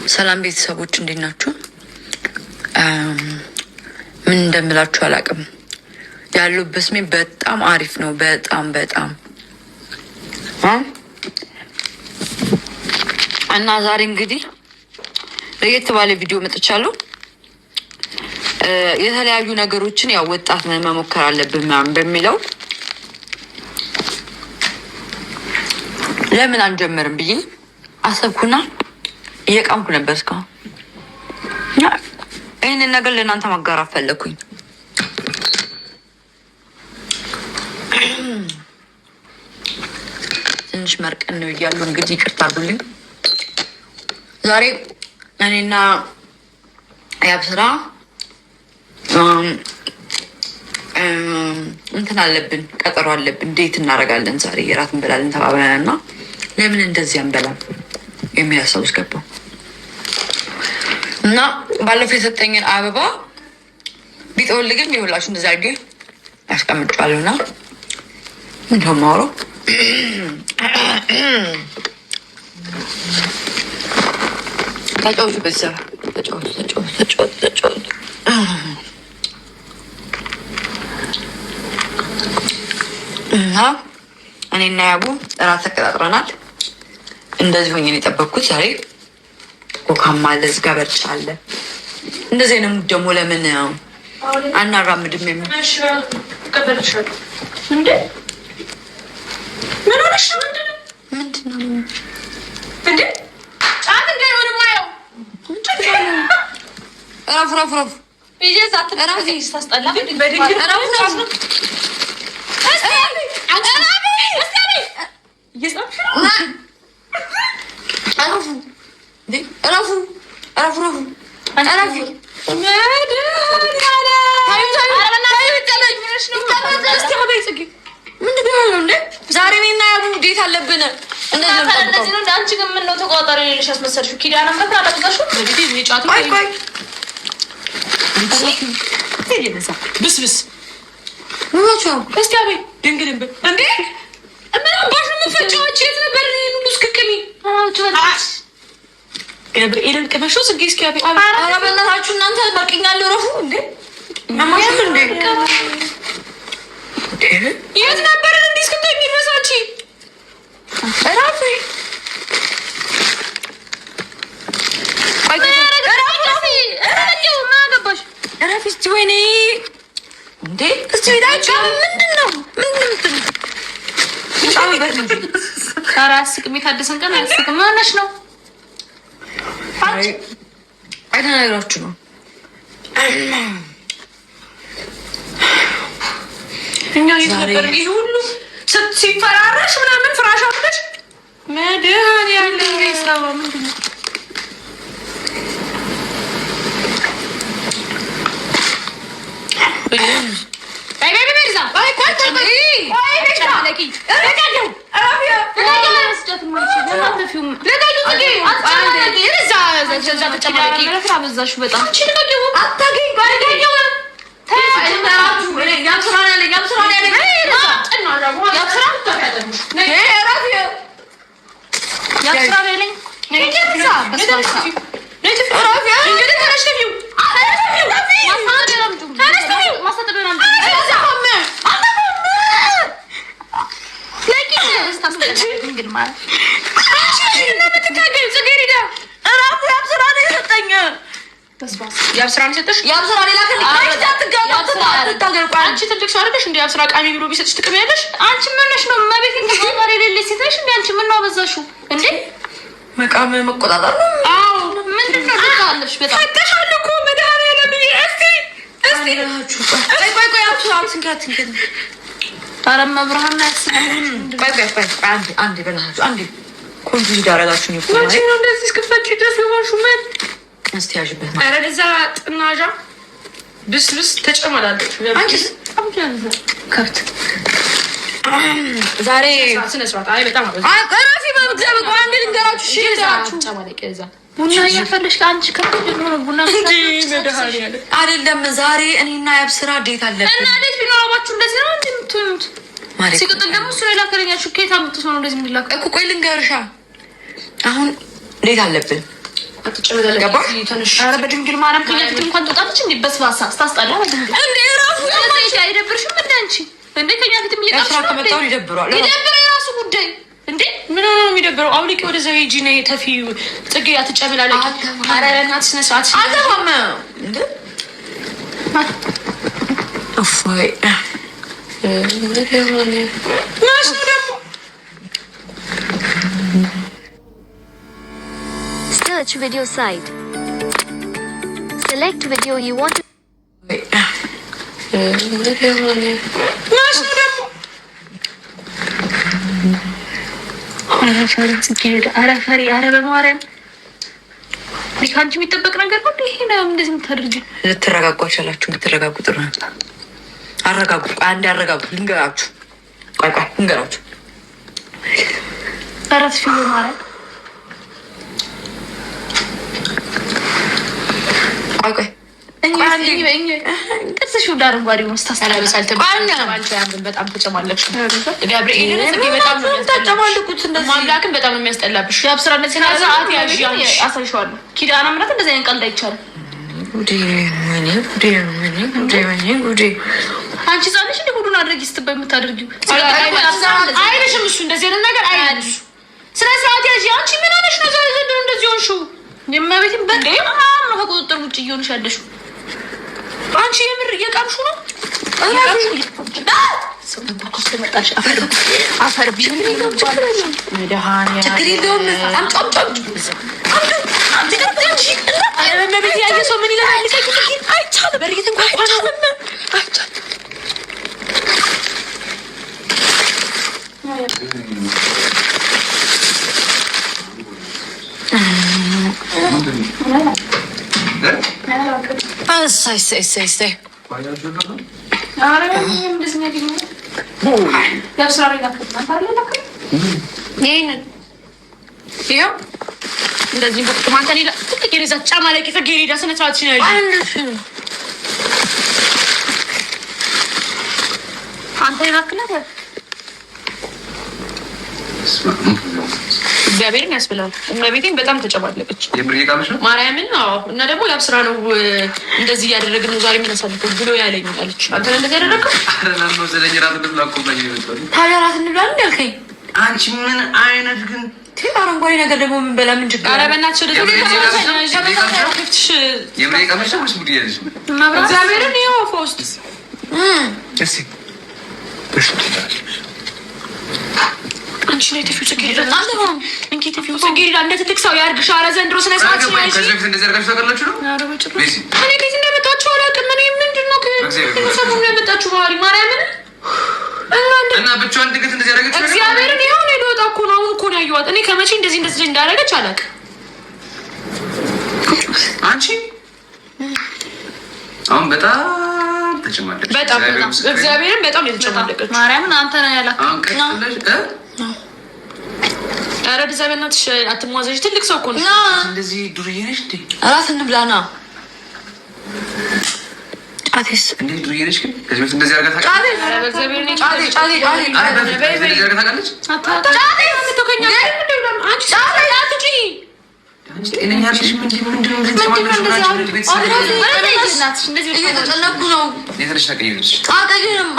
ሰላም ቤተሰቦች እንዴት ናችሁ? ምን እንደምላችሁ አላውቅም። ያለሁበት ስሜ በጣም አሪፍ ነው። በጣም እና ዛሬ እንግዲህ ለየት ባለ ቪዲዮ መጥቻለሁ። የተለያዩ ነገሮችን ያው ወጣት ነን መሞከር አለብን ምናምን በሚለው ለምን አንጀምርም ብዬ አሰብኩና እየቃምኩ ነበር እስካሁን። ይህንን ነገር ለእናንተ ማጋራት ፈለኩኝ። ትንሽ መርቀን ነው እያሉ እንግዲህ ይቅርታ አድርጉልኝ። ዛሬ እኔና ያብስራ እንትን አለብን፣ ቀጠሮ አለብን፣ ዴት እናደርጋለን። ዛሬ የራት እንበላለን ተባብለን እና ለምን እንደዚህ አንበላም የሚል ሀሳብ ውስጥ ገባሁ እና ባለፈው የሰጠኝን አበባ ቢጠወልግም ይኸውላችሁ እንደዚያ አድርጌ ያስቀምጫለሁ እና እንደውም ማውራው ተጫወቱ ቤተሰብ ተጫወቱ። እና እኔና ያቡ እራት ተቀጣጥረናል። እንደዚህ ሆኜ ነው የጠበቅኩት። ዛሬ ኮካም አለ እዚህ ጋር በርጫ አለ። እንደዚህ አይነት ሙድ ደግሞ ለምን አናራምድም? ምን ሆነሽ እንዴ? ምን ሆነሽ ነው? ምንድነው እንዴ? ጫት እንዳይሆን ማየው ረፍ ይጀዛ ተራዚ ስታስጠላ ዛሬ እኔና ያቡ እንዴት አለብን? እንደዚህ ነው። አንቺ ግን ምን ነው ተቆጣጣሪ ልሽ አስመሰልሽው? ኪዳነ ምሕረት አላጥጋሽው እንግዲህ ጫቱ ብስብስ ምናቸው እስቲ አቤት ድንግልን ብል እንዴ ምን አባሽ ምፈጫዎች የት ነበር? ሁሉ እስክክሚ ገብርኤልን ቅመሹ ስጌ እስኪ አቤት ኧረ በእናታችሁ እናንተ መርቅኛለሁ። ረፉ እንዴ ማማሽን እንዴ የት ነበር እንዲህ እስክትኝ ድረሳች ራፊ ረፊስቲ ወይኔ እንዴ እስቲ ቤታቸው ምንድን ነው ኧረ አያስቅም። የታደሰን ቀን አያስቅም። ምን ሆነሽ ነው? አይተናግራችሁ ነው እኛ የት ነበር? ይህ ሁሉ ሲፈራረሽ ምናምን ፍራሽ አፍተሽ መድኃኒዓለም ሰባ ምንድን ነው? ያብስራ ሰጥሽ ያብስራ ሌላ አንቺ ትልቅ ሰው አይደለሽ እንዴ? ያብስራ ቃሚ ብሎ ቢሰጥሽ ትቀበያለሽ? አንቺ ምን ነሽ ነው ማቤት እንግዲህ የሌለ ሴትሽ እንዴ? አንቺ ምን ነው አበዛሽው እንዴ? መቃም መቆጣጠር ነው። አዎ ምንድነው ታውቃለሽ? በጣም ፈተሻል እኮ መድኃኒዓለም ብዬ እስቲ ቆይ ያብስራ ትንካት ኧረ መብርሃን ያስብ አንዴ በላችሁ አንዴ ኮንጂ ዳረጋችሁ ነው ማለት ነው። እንደዚህ እስከፈጭ ድረስ ይሆንሹ ምን እስቲ ያዥበት ነው። ኧረ ለዛ ጥናጃ ብስብስ ተጨማላለች። አንቺስ ከብት ዛሬ ስነ ስርዓት አይ በጣም አበዛ። አቀራፊ በእግዚአብሔር አንድ ልንገራችሁ። እሺ ዛችሁ ተማለቀ እዛ ቡና እያፈለሽ አንቺ ከምን ነው ቡና አይደለም። ዛሬ እኔና ያብስራ ዴት አለብን እና ዴት ቢኖርባችሁ እንደዚህ ነው እንደምትሉት። ሲቀጥል ደግሞ እሱ ሌላ ከለኛችሁ ከየት አምጥቶ ነው እንደዚህ የሚላከው እኮ። ቆይ ልንገርሻ፣ አሁን ዴት አለብን። ኧረ በድንግል ማርያም ከኛ ፊት እንኳን ትወጣለች እንዴ? በስባሳ ስታስጣላ በድንግል እንዴ ራሱ አይደብርሽም እንደ አንቺ እንዴ? ከኛ ፊትም እየጣልሽ ነው። ከመጣው ይደብረዋል። ይደብር የራሱ ጉዳይ እንዴ። ምን ሆነ ነው የሚደብረው? አውልቂ ወደዛ ሂጂ ነው ተፊው ጽጌ አትጨምላለቂ። ኧረ እናትሽ ስነ ስርዓት አልተማመ እንዴ አፋይ ማሽ ነው ደግሞ search video site. Select video you want to ማሽ ነው ደግሞ ኧረ ፈሪ ኧረ በማርያም ከአንቺ የሚጠበቅ ነገር ነው ይሄ ነው እንደዚህ የምታደርጊው። ልትረጋጉ አልቻላችሁ። ልትረጋጉ ጥሩ ነው። አረጋጉ። አንዴ አረጋጉ። ልንገራችሁ። ቆይ ልንገራችሁ። ኧረ ትፊ በማርያም ቆይ ጥርስሽ ወደ አረንጓዴ ነው ስታስተላልፋል። በጣም ተጨማለቅሽ ገብርኤልን በጣም ነው የሚያስጠላብሽ። ማምላክን በጣም ነው የሚያስጠላብሽ። ያብስራ እንደዚህ ነው ሰዓት ያዥ አሳይሻለሁ። ኪዳነ ምሕረት እንደዚህ አይነት ቀልድ አይቻልም። አንቺ ዛለሽ እንደ ሁሉን አድርጊ ስትባይ የምታደርጊው አይልሽም። እሱ እንደዚህ አይነት ነገር አይልሽ። ስነ ስርዓት ያዥ። አንቺ ምን ሆነሽ ነው ዛሬ ዘንድሮ እንደዚህ ሆንሽው? የማቤትም በጣም ነው ከቁጥጥር ውጭ እየሆንሽ ያለሽው። አንቺ የምር እየቃምሹ ነው። አፈር ቢሆን ያየ ሰው ምን ይላል? አይቻልም። በርግጥ እንኳን እንደዚህ በቁማንተን ይላ ትልቅ የሬዛ ጫማ ላይ ከገሪዳ ስነ ስርዓት ሲናይ አንተ ይላክላት እግዚአብሔርን ያስብላል። እመቤቴን በጣም ተጨማለቀች። ማርያምን እና ደግሞ ያብስራ ነው እንደዚህ እያደረግን ነው ዛሬ የምናሳልፈው ብሎ ያለኝ አለች። አንተ እንደዚህ ያደረገው ታዲያ ራት እንብላለን ያልከኝ አንቺ ምን አይነት ግን አረንጓዴ ነገር ደግሞ ምን በላ ምን ችግር? ኧረ በእናትሽ ወደ እግዚአብሔርን ይኸው ፈውስት አንቺ ላይ ተፊው ጽጌረዳ አለማም እንኪ ተፊው ጽጌረዳ እንደ ትልቅ ሰው ያርግሽ። ኧረ ዘንድሮ ስነ ስርዓት ነው። ከዚህ በፊት እንደዚህ አድርጋችሁ ታውቃላችሁ ነው? እኔ ቤት እንደመጣችሁ አላውቅም። እኔ ምንድን ነው ከሰሞኑን ያመጣችሁ ባህሪ ማርያምን እና ብቻዋን ድንገት እንደዚህ ያደረገች እግዚአብሔርን ይኸው እኔ ልወጣ እኮ ነው። አሁን እኮ ነው ያየኋት። እኔ ከመቼ እንደዚህ እንዳደረገች አላውቅም። አንቺ አሁን በጣም ተጨማለቀች። በጣም እግዚአብሔርን በጣም የተጨማለቀች ማርያምን አንተ ነው ያላከው። ኧረ ብዛ በእናትሽ አትሟዘሽ። ትልቅ ሰው እኮ ነው። እንደዚህ ዱርዬ ነሽ እንዴ? እራት እንብላና ጫቴስ እንዴ ዱርዬ ነሽ ግን ከዚህ በፊት እንደዚህ አድርጋ ታውቃለች? ኧረ በእግዚአብሔር ነው ጫቴ እንደዚህ አድርጋ ታውቃለች? ጫቴ ምትከኛ አንቺ ጫቴ አትጪ ጤነኛ ነሽ? ምንድን ነው እንደዚህ እየተጨነኩ ነው። የተነሽ ታውቂያለሽ? አጠግንም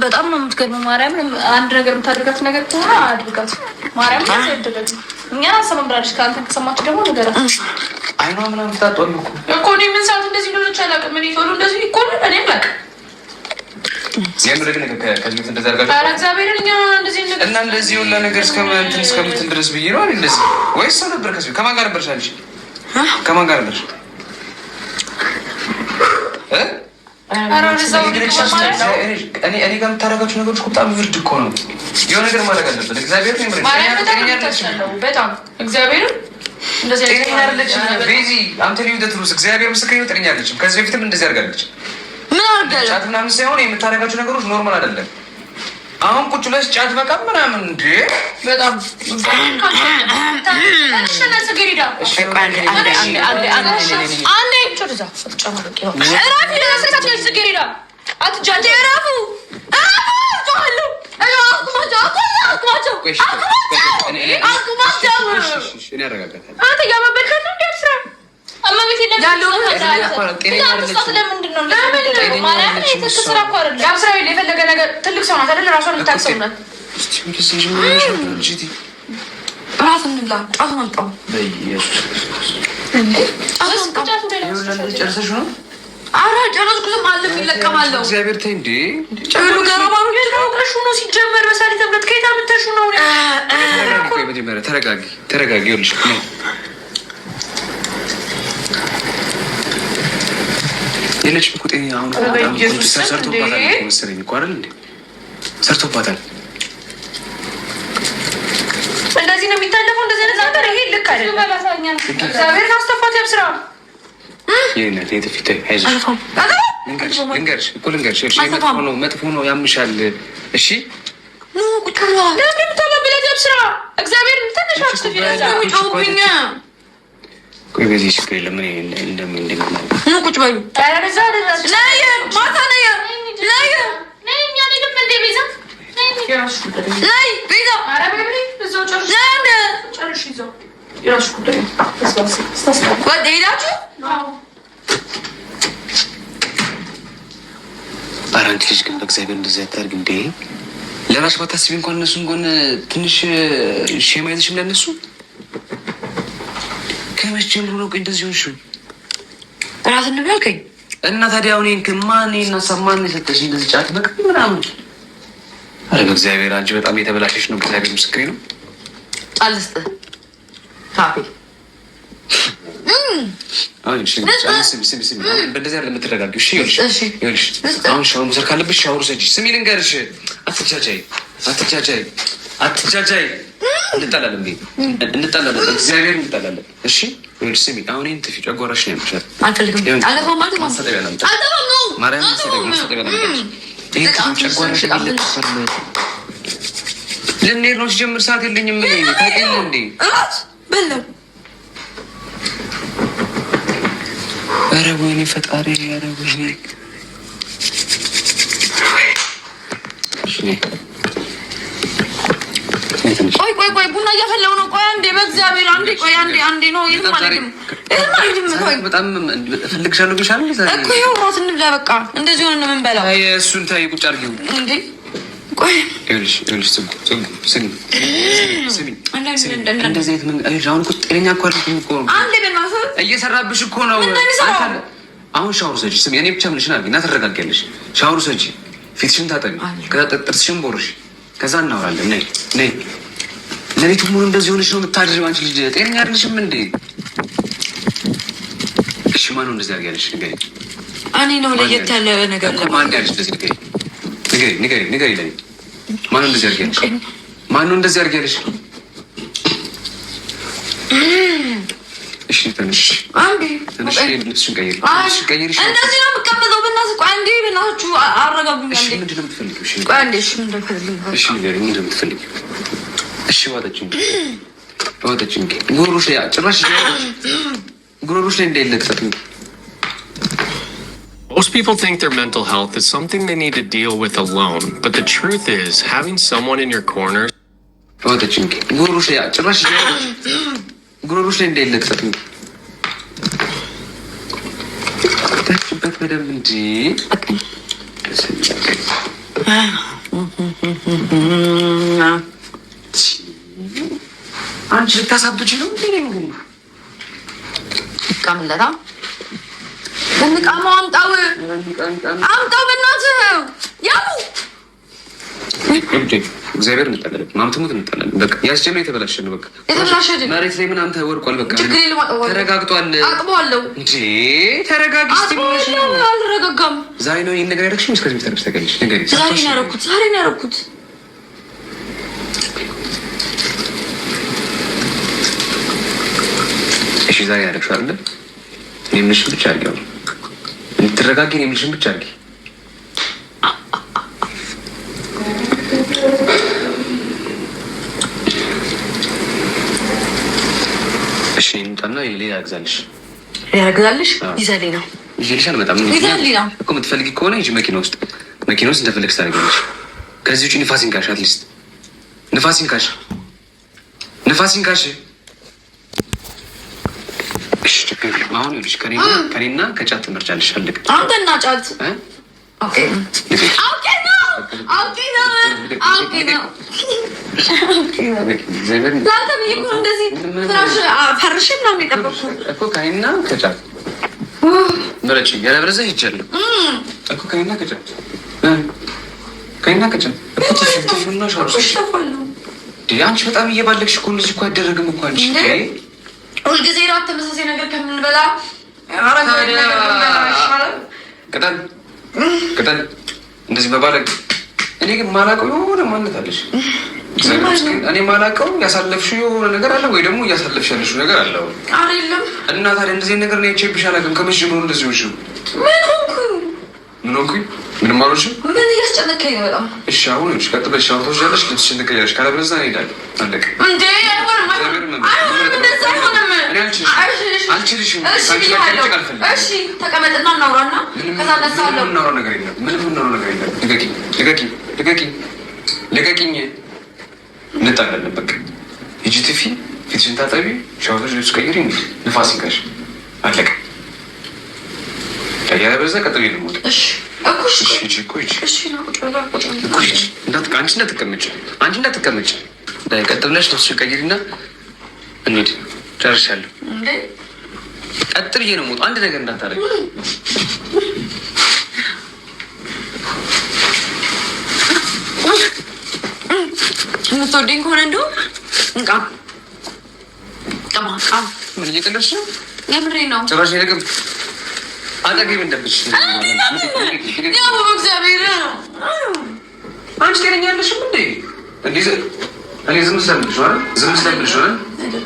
በጣም ነው የምትገርመው። ማርያም አንድ ነገር የምታደርጋት ነገር ከሆነ አድርጋት። ማርያም ያደረገ እኛ አሰማም ብላለች። ከአንተ ከሰማችሁ ደግሞ ነገራት አይኗ ምናምን ታጣጣሉ እኮ እኔ ምን ሰዓት እንደዚህ እንደሆነች አላውቅም። እኔ ቶሎ እንደዚህ እኮ እኔ አላውቅም። የምር ግን ከዚህ በፊት እንደዚህ አድርጋችሁ ኧረ እግዚአብሔርን እኛ እንደዚህ ነገር እና እንደዚህ ሁላ ነገር እስከምትን ድረስ ብዬ ነው አይደል? እንደዚህ ወይስ ሰው ነበር? ከዚህ ከማን ጋር ነበርሽ አለሽ? ከማን ጋር ነበርሽ? እኔ ጋር የምታደርጋችሁ ነገሮች በጣም ውርድ እኮ ነው። የሆነ ነገር ማድረግ አለበት። እግዚአብሔር በጣም እግዚአብሔር እግዚአብሔር ምስክር ነው። ጤነኛ አለችም። ከዚህ በፊትም እንደዚህ አድርጋለች። ምን አድርጋለች? ጫት ምናምን ሳይሆን የምታደርጋችሁ ነገሮች ኖርማል አይደለም። አሁን ቁጭ ብለሽ ጫት መቃም ምናምን እንዴ? በጣም የፈለገ ነገር ትልቅ ሰው ናት አይደል? ራሷን የምታውቅ ናት። እራት እንብላ። ጫት መምጣው ጨርሰሽ ነው? ኧረ ጨረስኩትም አለ ይለቀማለሁ። እግዚአብሔር ተይ እንዴ! ጨሉ ገረባሩ ተውቀሹ ነው ሲጀመር በሳሊ ተብለት ከየት አምጥተሹ ነው? መጀመሪያ ተረጋጊ፣ ተረጋጊ። ይኸውልሽ ነው የለችም እኮ ጤና አሁን ሰርቶባታል መሰለኝ እኮ አይደል እንዴ? ሰርቶባታል። እንደዚህ ነው የሚታለፈው። እንደዚህ አይነት ነገር ይሄ ልክ አይደለም። እግዚአብሔር ካስተፋት ያብስራ። ይሄነት የትፊት አይዞሽ፣ ልንገርሽ እኮ ልንገርሽ፣ መጥፎ ነው ያምሻል። እሺ ቁጭ ብሎ ለምን ተባብለት ያብስራ። እግዚአብሔር ትንሽ አስተፊ ጫውብኛ ቆይ በዚህ ችግር የለም። እንደምን ቁጭ በሉ ማታ ኧረ አንቺ ልጅ ግን በእግዚአብሔር እንደዚህ አታድርግ እንዴ! ለራስሽ ባታስቢ እንኳን እነሱ እንኳን ትንሽ ሼም አይዘሽም ለእነሱ ከመቼ ጀምሮ ነው እንደዚህ ሆንሽው? እራት እንብላ አልከኝ እና ታዲያ አሁን ማን እናሳማን የሰጠሽ እንደዚህ ጫት በቃ ምናምን? አረ በእግዚአብሔር አንቺ በጣም የተበላሸሽ ነው። እግዚአብሔር ምስክሬ ነው። ጣልስጥ ካፌ በእንደዚህ ያለ የምትረጋጊው ይኸውልሽ፣ አሁን ሻወር መውሰድ ካለብሽ ሻወር ውሰጂ። ስሚ ልንገርሽ፣ አትቻቻይ እንጣላለን፣ እግዚአብሔር እንጣላለን። እሺ ይኸውልሽ፣ ስሚ አሁን ይህን ትፊ ጨጓራሽ ነው ያምሻል። ልንሄድ ነው ሲጀምር ሰዓት የለኝም። ታውቂያለሽ እንዴ? በለው ኧረ ወይኔ ፈጣሪ! ኧረ ወይኔ! ቆይ ቡና እያፈለው ነው። ቆይ አንዴ በእግዚአብሔር አንዴ ቆይ አንዴ ነው ይልማልም በጣም እፈልግሻለሁ ብሻለሁ እኮ ይኸው እራት እንብላ በቃ። እንደዚህ ሆነ ነው የምንበላው። አይ እሱን ታይ ቁጭ አድርጊው እንዴ። ቆይ ይኸውልሽ ስሚ እንደዚህ አይነት ምን አሁን እኮ ጤነኛ እኮ አይደለም እኮ አንዴ በእናትህ እየሰራብሽ እኮ ነው። አሁን ሻወር ሰጂ። ስሚ እኔ ብቻ ምንሽን አድርጊ እና ትረጋጊያለሽ። ሻወር ሰጂ፣ ፊትሽን ታጠቢ፣ ከዛ ጥርስሽን ቦርሽ፣ ከዛ እናወራለን። ነይ ለቤቱ ሙሉ እንደዚህ ሆነሽ ነው የምታድሪው አንቺ ልጅ። ጤነኛ አይደለሽም እንዴ? እሺ ማነው እንደዚህ አድርጊያለሽ? እኔ ነው ለየት ያለ ነገር ማን ያለሽ እንደዚህ? ንገሪ ለኔ። ማነው እንደዚህ አድርጊያለሽ? ማነው እንደዚህ አድርጊያለሽ? እሺ ተነሽ፣ ልብስሽን ቀይሪ። እንደዚህ ነው የምቀመጠው። በእናትህ ቆይ አንዴ በእናትችሁ አረጋጉኝ። እሺ ምንድን ነው የምትፈልጊው? ቆይ አንዴ እሺ ምንድን ነው የምትፈልጊው? እሺ ንገሪኝ፣ ምንድን ነው የምትፈልጊው? እሺ ዋጠችኝ ጉሮሮሽ ላይ ጭራሽ ጉሮሮሽ ላይ እንዳይለጠፍ። Most people think their mental health is something they need to deal with alone, but the truth is, having someone in your corner. ዋጠችኝ ጉሮሮሽ ላይ ጭራሽ ጉሮሮሽ ላይ እንዳይለጠፍ ታችበት በደንብ እንጂ አንቺ ልታሳብጪ ነው እንዴ? ይቃምለታ ለምቃማው አምጣው በእናትህ ያቡ እግዚአብሔር እንጣላለን። ማምትሙት እንጣላለን። በቃ ያስጀመረ የተበላሸ ነው። በቃ የተበላሸ መሬት ላይ ምናምን ተወርቋል። በቃ ተረጋግጧል አጥበዋለሁ እንጂ ተረጋጊ። አልረጋጋም። ዛሬ ነው ይሄን ነገር ያደረግሽኝ? እስከዚህ ተርብስ ተገኝሽ ነገር ዛሬ ነው ያደረኩት። እሺ ዛሬ ያደረግሽው አይደል? እኔ የምልሽን ብቻ አድርጊው። እንድትረጋጊ እኔ የምልሽን ብቻ አድርጊ። ያግዛልሽ ይዘልኝ ነው ይዤልሽ አልመጣም እኮ የምትፈልጊ ከሆነ ሂጂ መኪና ውስጥ እንደፈለግሽ ታደርጊያለሽ። ከዚህ ውጭ ንፋስ ይንካሽ፣ አትሊስት ንፋስ ይንካሽ። አሁን ይኸውልሽ ከኔና ከጫት ትመርጫለሽ። አለቅ አንተና ጫት አውቄ ነው እንደዚህ ፍራሽ ፈርሽ ምናምን የጠበኩት እኮ ከኔና ከጫት ምረጭ። ያለበለዚያ ይቻላል እኮ ከኔና ከጫት አንቺ በጣም እየባለግሽ እኮ እንደዚህ እኮ አይደረግም እኮ አንቺ ሁልጊዜ ራት ተመሳሳይ ነገር ከምንበላ ቅጠል እንደዚህ በባለግ እኔ ግን ማላውቀው የሆነ ማንነት አለሽ። እኔ ማላውቀው ያሳለፍሽው የሆነ ነገር አለ ወይ ደግሞ እያሳለፍሽ ያለሽው ነገር አለ አይደለም? እና ታዲያ እንደዚህ ነገር ነው አይቼብሽ አላውቅም። ከመቼ ጀምሮ እንደዚህ ሆንሽ? ምን ሆንኩኝ? ምንም አልሆንሽም። ምን እያስጨነቀኝ ነው በጣም። እሺ አሁን እሺ፣ ቀጥ ብለሽ ሻወር ትወስጃለሽ፣ ልብስሽን ትቀይራለሽ። ካለበለዚያ እንሄዳለን። አለቀ እንዴ? አልችልሽም። እሺ ተቀመጥና እናውራና ከዛ ነሳለሁ። እናውራ ነገር የለም። ምንም እናውራ ነገር የለም። ልቀቂኝ። እንጣላለን በቃ። ሂጂ ትፊ፣ ፊትሽን ታጠቢ፣ ሻወር ልብስ ቀይሪ፣ ንፋስ ይንካሽ። አለቀ። ያለበለዚያ ቀጥ ብዬሽ ነው የምወጣው። እሺ አንቺ እንዳትቀመጭ ቀጥ ብለሽ ልብስሽን ቀይሪና እንሂድ። ጨርሻለሁ። ቀጥ ብዬሽ ነው የምወጣው። አንድ ነገር እንዳታደርጊ። የምትወደኝ ከሆነ እንደው ምን እየቀለድሽ ነው? የምሬን ነው። ጭራሽ የለቅም አጠገቤ እንደብሽ እግዚአብሔር አንቺ ጤነኛለሽም እንዴ? እኔ ዝም ስለምልሽ ሆነ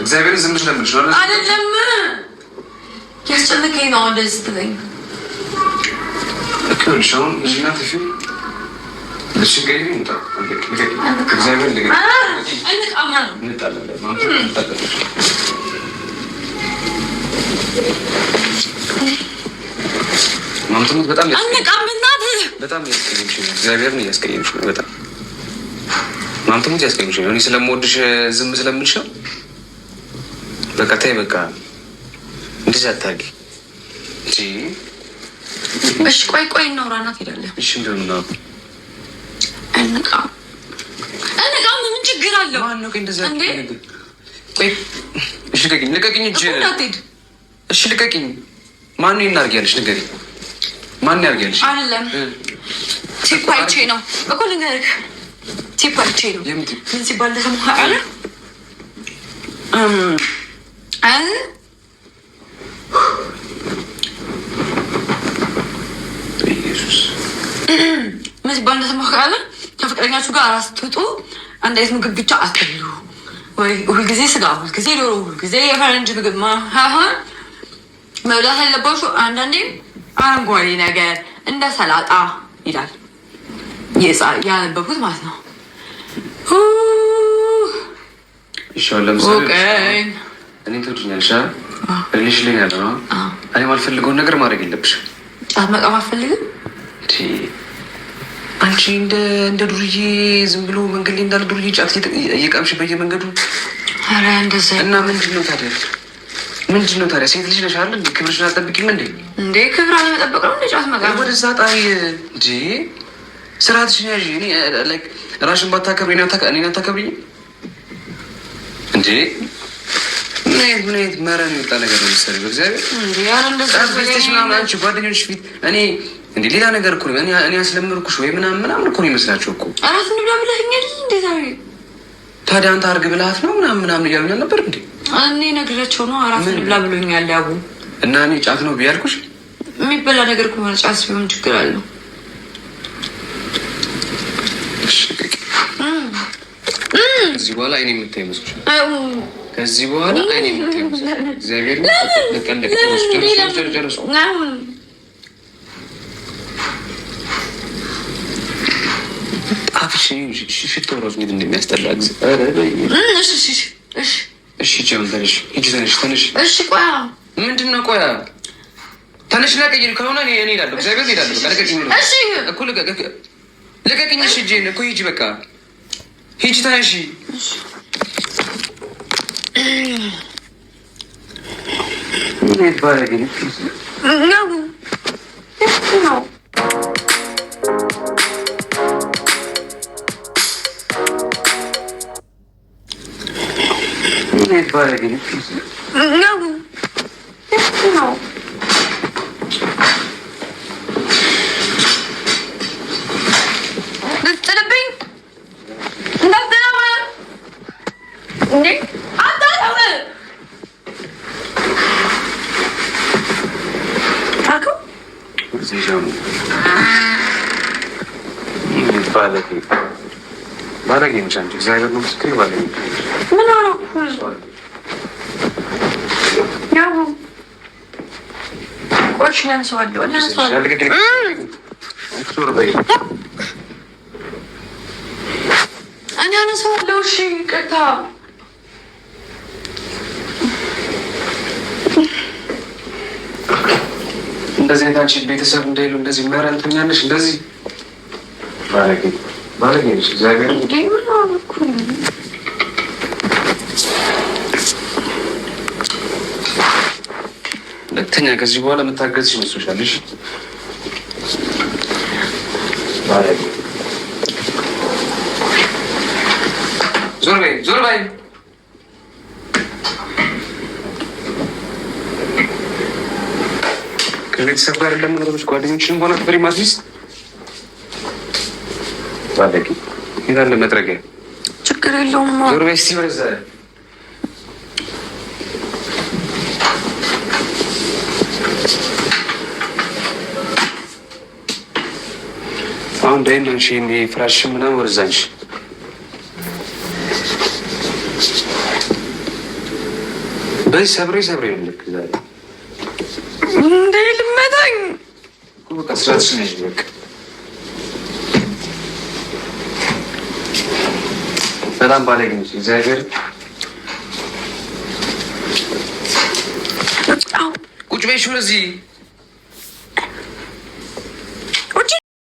እግዚአብሔር ዝም ስለምልሽ ሆነ አይደለም። ያስጨነቀኝ ነው እንደዚህ ስትለኝ እኮ ልሻውን ልጅና ትፊ ልሽገሪ እንታ እግዚአብሔር እንደገና ማምተሙት በጣም በጣም ያስቀየምሽ ነው። እግዚአብሔር ነው ያስቀየምሽ ነው። በጣም ማምተሙት ያስቀየምሽ ነው። እኔ ስለምወድሽ ዝም ስለምልሽ ነው። በቃ ተይ፣ በቃ እንደዚህ አታርጊ እንጂ። እሺ ቆይ እናውራና ትሄዳለህ። እሺ እንደምን ነው? እንቃ ምን ችግር አለው? ማን ነው እንደዚህ አትልኝ? ቆይ እሺ ልቀቂኝ እንጂ። እሺ ልቀቂኝ። ማን ነው እናርጊያለሽ? ንገሪኝ። ማን ያርጋልሽ? አይደለም ቲፓይቼ ነው እኮ ልንገርህ። ቲፓይቼ ነው ምን ሲባል ለሰማህ አለ ኢየሱስ ምን ሲባል ለሰማህ አለ ከፍቅረኛችሁ ጋር ስትወጡ አንድ አይነት ምግብ ብቻ አትብሉ ወይ ሁልጊዜ ስጋ፣ ሁልጊዜ ዶሮ፣ ሁልጊዜ የፈረንጅ ምግብ መብላት ያለባችሁ አንዳንዴ አረንጓዴ ነገር እንደ ሰላጣ ይላል ያነበብኩት ማለት ነው። ይሻል ለምሳሌ እኔ ትወጂኛለሽ ሪሌሽን ላይ ያለ ነው። እኔ ማልፈልገውን ነገር ማድረግ የለብሽም። ጫት መቃም አልፈልግም። አንቺ እንደ ዱርዬ ዝም ብሎ መንገድ ላይ እንዳለ ዱርዬ ጫት እየቃምሽ በየመንገዱ እና ምንድን ነው ታዲያ? ሴት ልጅ ነሽ አይደል? ክብርሽን አትጠብቂም እንዴ? እንዴ ክብር አለመጠበቅ ነው እንዴ ጫት መቃም? ወደዛ ጣይ እንጂ ስርዓትሽን ያዥ። እኔ ላይክ ራስሽን ባታከብሪ እኔን አታከብሪኝም እንዴ? ምን አይነት መረን የወጣ ነገር ነው መሰለኝ። በእግዚአብሔር ምናምን አንቺ ጓደኞች ፊት እኔ እንዴ ሌላ ነገር እኮ እኔ አስለምርኩሽ ወይ ምናምን እኮ ነው ይመስላቸው እኮ። አራት እንብላ ብለኸኛል እንዴ ዛሬ? ታዲያ አንተ አድርግ ብልሃት ነው ምናምን እያሉኝ ነበር እንዴ? እኔ ነግሬያቸው ነው አራት እንብላ ብሎኛል ያቡ። እና እኔ ጫት ነው ብያልኩሽ? የሚበላ ነገር ከሆነ ጫት ሲሆን ችግር አለው። ከዚህ በኋላ አይኔ የምታይ መስሎሽ? ከዚህ በኋላ አይኔ የምታይ መስሎሽ? እግዚአብሔር ጨርሱ። ጣፍሽ ሽቶ ራሱ እንዴት እንደሚያስጠላ ጊዜ። እሺ ተነሽ። እሺ ቆይ ምንድን ነው? ቆያ ተነሽና ቀይሪ ከሆነ እኔ እሄዳለሁ። እግዚአብሔር እሄዳለሁ። በቃ ልቀቂኝ ነው እኮ ልቀቂኝ። እሺ ሂጂ እኮ ሂጂ፣ በቃ ሂጂ፣ ተነሺ። እንዴት ባረግ ነው እንዴት ባረግ ነው ባለጌ ነሽ አንቺ። እግዚአብሔር ነው ምስክሬ፣ ባለጌ ነሽ። ምን አደረኩ? ያው ቆሽ ያንሰዋለሁ እኔ አነሳዋለሁ። እሺ ይቅርታ። እንደዚህ አይነት አንቺ ቤተሰብ እንደሌሉ እንደዚህ መረልተኛለሽ። እንደዚህ ባለጌ ነሽ። እግዚአብሔር ሁለተኛ ከዚህ በኋላ የምታገዝሽ ይመስሎሻል? እሺ ባለጌ። ዞር በይ፣ ዞር በይ። ከቤተሰብ ጋር ለምንሮች ጓደኞችን ሆነ ፍሪ ማስሊስ ባለጌ። ይላል መጥረጊያ። ችግር የለውም። ዞር በይ እስቲ ወደዛ። አሁን ዳይናንሽ ይሄ ፍራሽ ምናምን ወደዛንሽ በዚህ ሰብሬ ልክ ዛሬ እንዴ ልመታኝ። በቃ ስራትሽ ነሽ። በቃ በጣም ባለጌ ነሽ። እግዚአብሔር ቁጭ በይ። እሺ ወደዚህ